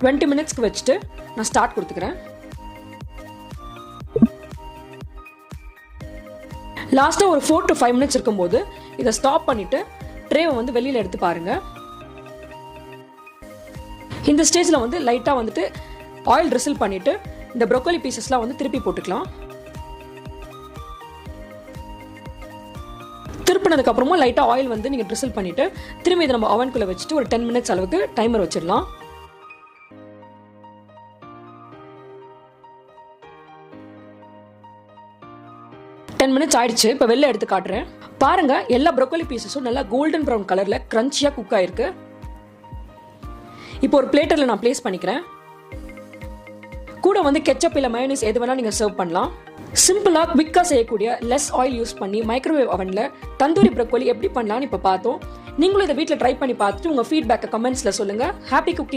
20 மினிட்ஸ்க்கு வச்சுட்டு நான் ஸ்டார்ட் கொடுத்துக்கிறேன். லாஸ்ட்டாக ஒரு 4 to 5 மினிட்ஸ் இருக்கும்போது இதை ஸ்டாப் பண்ணிவிட்டு ட்ரேவை வந்து வெளியில் எடுத்து பாருங்கள். இந்த ஸ்டேஜில் வந்து லைட்டாக வந்துட்டு ஆயில் ட்ரிசில் பண்ணிவிட்டு இந்த ப்ரோக்கோலி பீசஸ்லாம் வந்து திருப்பி போட்டுக்கலாம். திருப்பினதுக்கப்புறமா லைட்டாக ஆயில் வந்து நீங்கள் ட்ரிசில் பண்ணிவிட்டு திரும்பி இதை நம்ம அவனுக்குள்ளே வச்சுட்டு ஒரு 10 மினிட்ஸ் அளவுக்கு டைமர் வச்சிடலாம். மினிட்ஸ் ஆயிடுச்சு. இப்போ வெளில எடுத்து காட்டுறேன். பாருங்க, எல்லா ப்ரோக்கோலி பீசஸும் நல்லா கோல்டன் ப்ரௌன் கலர்ல கிரன்ச்சியா குக் ஆயிருக்கு. இப்போ ஒரு பிளேட்டர்ல நான் பிளேஸ் பண்ணிக்கிறேன். கூட வந்து கெச்சப் இல்ல மயோனைஸ் எது வேணா நீங்க சர்வ் பண்ணலாம். சிம்பிளா குவிக்கா செய்யக்கூடிய லெஸ் ஆயில் யூஸ் பண்ணி மைக்ரோவேவ் அவன்ல தந்தூரி ப்ரோக்கோலி எப்படி பண்ணலாம்னு இப்போ பார்த்தோம். நீங்களும் இதை வீட்டில் ட்ரை பண்ணி பார்த்துட்டு உங்க ஃபீட்பேக்கை கமெண்ட்ஸ்ல சொல்லுங்க. Happy cooking.